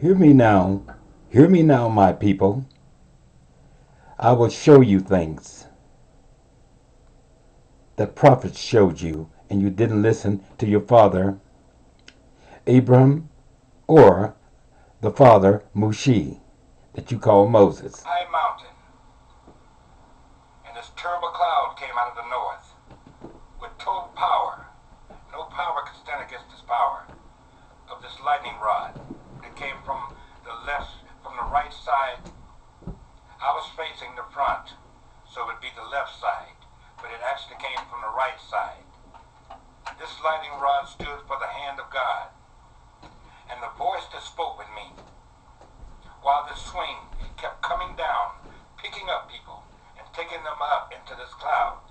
Hear me now. Hear me now, my people. I will show you things that prophets showed you, and you didn't listen to your father Abraham or the father Mushi that you call Moses. High mountain, and this terrible cloud came out of the north with total power. No power could stand against this power of this lightning rod that came from the left, from the right side. I was facing the front, so it would be the left side, but it actually came from the right side. This lightning rod stood for the hand of God, and the voice that spoke with me, while this swing kept coming down, picking up people and taking them up into this cloud,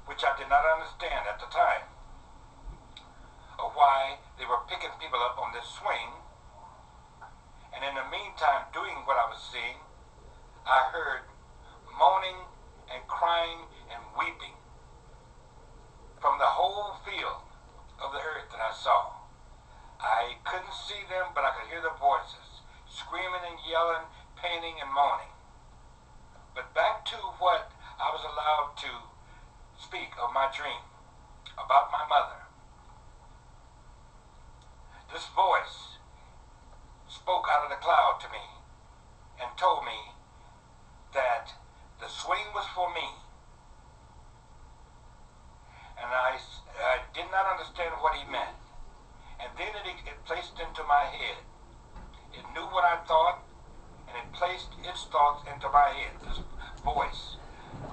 which I did not understand at the time, of why they were picking people up on this swing. And in the meantime, doing what I was seeing, I heard moaning and crying and weeping from the whole field of the earth that I saw. I couldn't see them, but I could hear their voices, screaming and yelling, painting and moaning. But back to what I was allowed to speak of my dream, about my mother. This voice spoke out of the cloud to me and told me that the swing was for me. And I did not understand what he meant. And then it placed into my head. It knew what I thought, and it placed its thoughts into my head. This voice.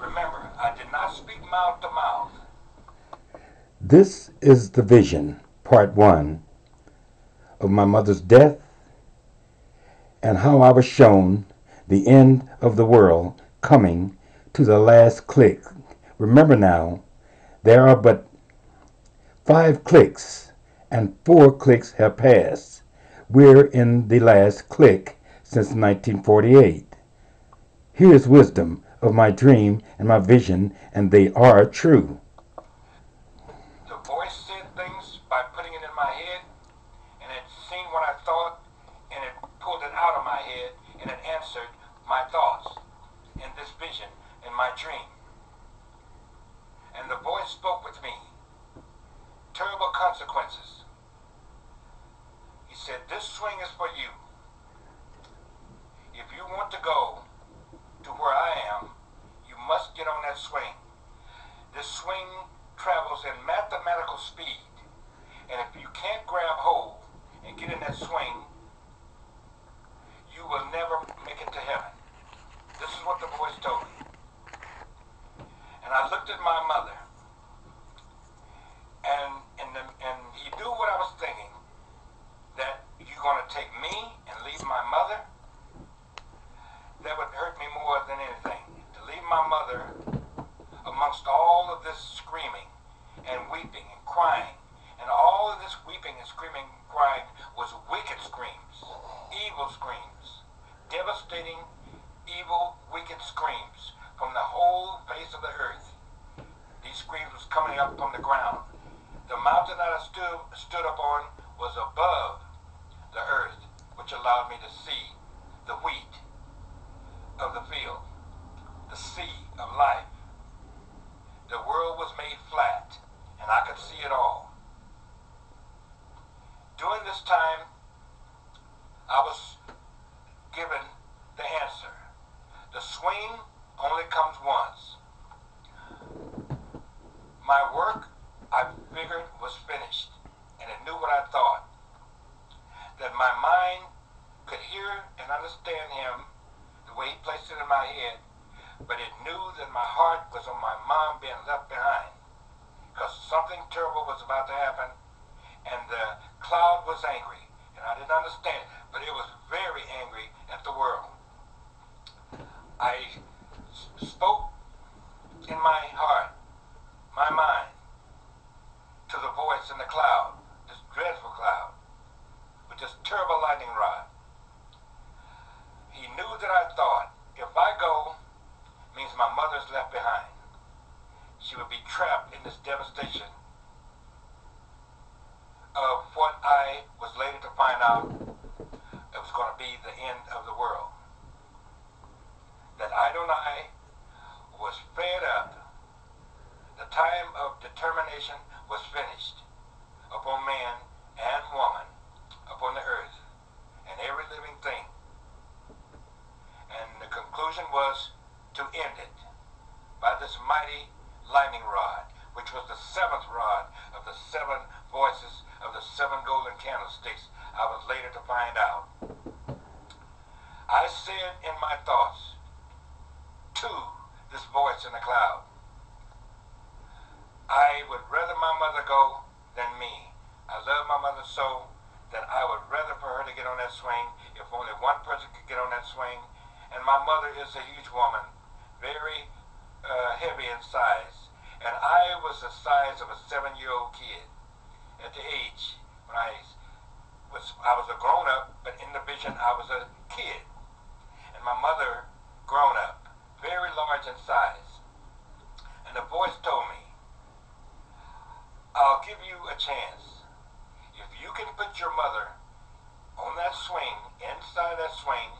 Remember, I did not speak mouth to mouth. This is the vision, part 1, of my mother's death and how I was shown the end of the world coming to the last click. Remember now, there are but 5 clicks and 4 clicks have passed. We're in the last click since 1948. Here's wisdom of my dream and my vision, and they are true. The voice said things by putting it in my head, and it seen what I thought, and it pulled it out of my head, and it answered my thoughts in this vision, in my dream. And the voice spoke with me. Terrible consequences. He said, this swing is for you. If you want to go to where I am, you must get on that swing. This swing travels in mathematical speed. And if you can't grab hold and get in that swing, you will never make it to heaven. This is what the voice told me. And I looked at my mother, and he knew what I was thinking, that you're going to take me and leave my mother. That would hurt me more than anything, to leave my mother amongst all of this screaming and weeping and crying. And all of this weeping and screaming and crying was wicked screams, evil screams, devastating, evil, wicked screams from the whole face of the earth. These screams was coming up from the ground. The mountain that I stood up on was above the earth, which allowed me to see the wheat of the field, the sea of life. The world was made flat, and I could see it all. During this time, I was given the answer. The swing only comes once. My work, I figured, was finished, and it knew what I thought. That my mind could hear and understand him the way he placed it in my head, but it knew that my heart was on my mom being left behind, because something terrible was about to happen, and the cloud was angry, and I didn't understand, but it was very angry at the world. I spoke in my heart, my mind, to the voice in the cloud, this dreadful cloud, with this terrible lightning rod. He knew that I thought, if I go, means my mother's left behind. She would be trapped in this devastation of what I was later to find out, of be the end of the world. That Adonai was fed up. The time of determination was finished upon man and woman, upon the earth, and every living thing. And the conclusion was to end it by this mighty lightning rod, which was the seventh rod of the seven voices of the seven golden candlesticks, I was later to find out. I said in my thoughts to this voice in the cloud, I would rather my mother go than me. I love my mother so that I would rather for her to get on that swing if only one person could get on that swing. And my mother is a huge woman, very heavy in size. And I was the size of a 7-year-old kid at the age when I was a grown-up, but in the vision I was a kid. And my mother, grown up, very large in size. And the voice told me, I'll give you a chance. If you can put your mother on that swing, inside that swing,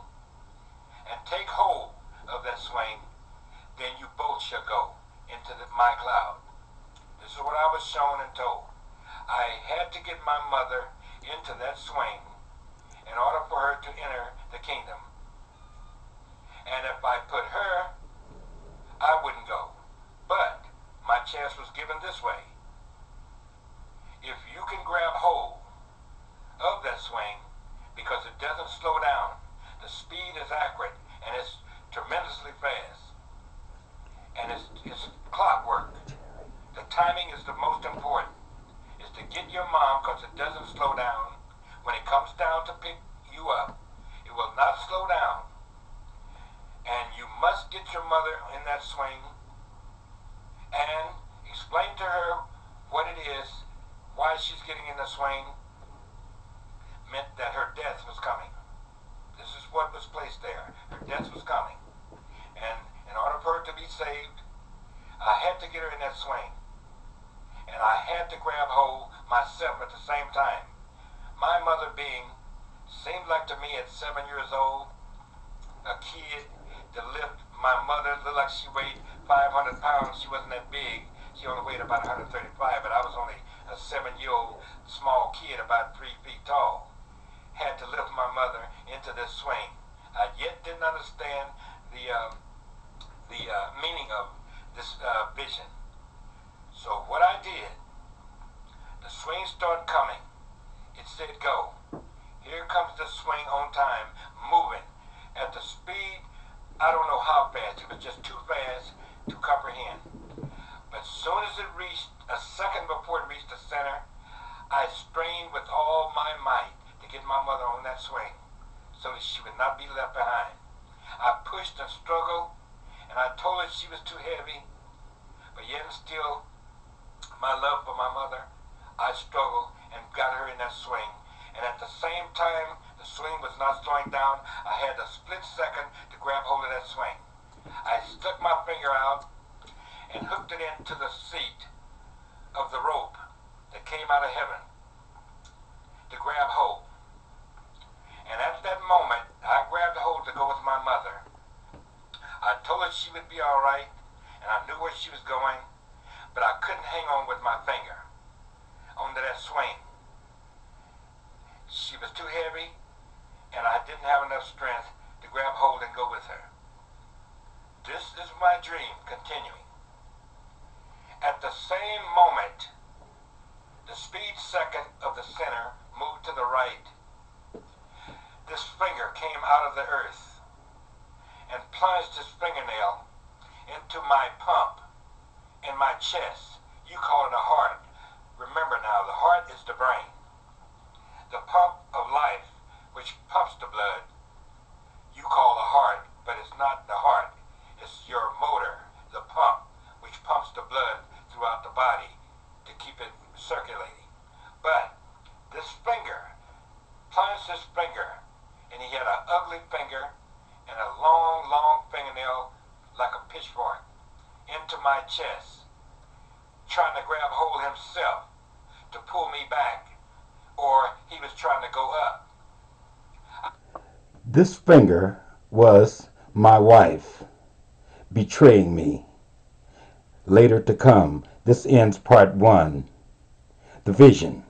and take hold of that swing, then you both shall go into my cloud. This is what I was shown and told. I had to get my mother into that swing in order for her to enter the kingdom. And if I put her, I wouldn't go. But my chance was given this way. If you can grab hold of that swing, because it doesn't slow down, the speed is accurate, and it's tremendously fast. And it's clockwork. The timing is the most important. Is to get your mom, because it doesn't slow down. When it comes down to pick you up, it will not slow down. And you must get your mother in that swing and explain to her what it is, why she's getting in the swing, meant that her death was coming. This is what was placed there. Her death was coming. And in order for her to be saved, I had to get her in that swing. And I had to grab hold myself at the same time. My mother seemed like to me at 7 years old, a kid, to lift my mother, looked like she weighed 500 pounds. She wasn't that big. She only weighed about 135, but I was only a 7-year-old small kid, about 3 feet tall. Had to lift my mother into this swing. I yet didn't understand the meaning of this vision. So what I did, the swing started coming. It said go. Here comes the swing on time, moving at the speed. I don't know how fast. It was just too fast to comprehend. But as soon as it reached, a second before it reached the center, I strained with all my might to get my mother on that swing so that she would not be left behind. I pushed and struggled, and I told her she was too heavy, but yet and still, my love for my mother, I struggled and got her in that swing. And at the same time, the swing was not slowing down. I had a split second to grab hold of that swing. I stuck my finger out and hooked it into the seat of the rope that came out of heaven to grab hold. And at that moment, I grabbed hold to go with my mother. I told her she would be all right, and I knew where she was going, but I couldn't hang on with my finger onto that swing. She was too heavy, and I didn't have enough strength to grab hold and go with her. This is my dream continuing. At the same moment, the speed second of the center moved to the right. This finger came out of the earth and plunged his fingernail into my pump in my chest. You call it a heart. Remember now, the heart is the brain. The pump of life, which pumps the blood, you call the heart, but it's not the heart. It's your motor, the pump, which pumps the blood throughout the body to keep it circulating. But this finger plunged his finger, and he had an ugly finger and a long, long fingernail like a pitchfork into my chest, trying to grab hold himself to pull me back, or he was trying to go up. This finger was my wife betraying me. Later to come. This ends part 1. The vision.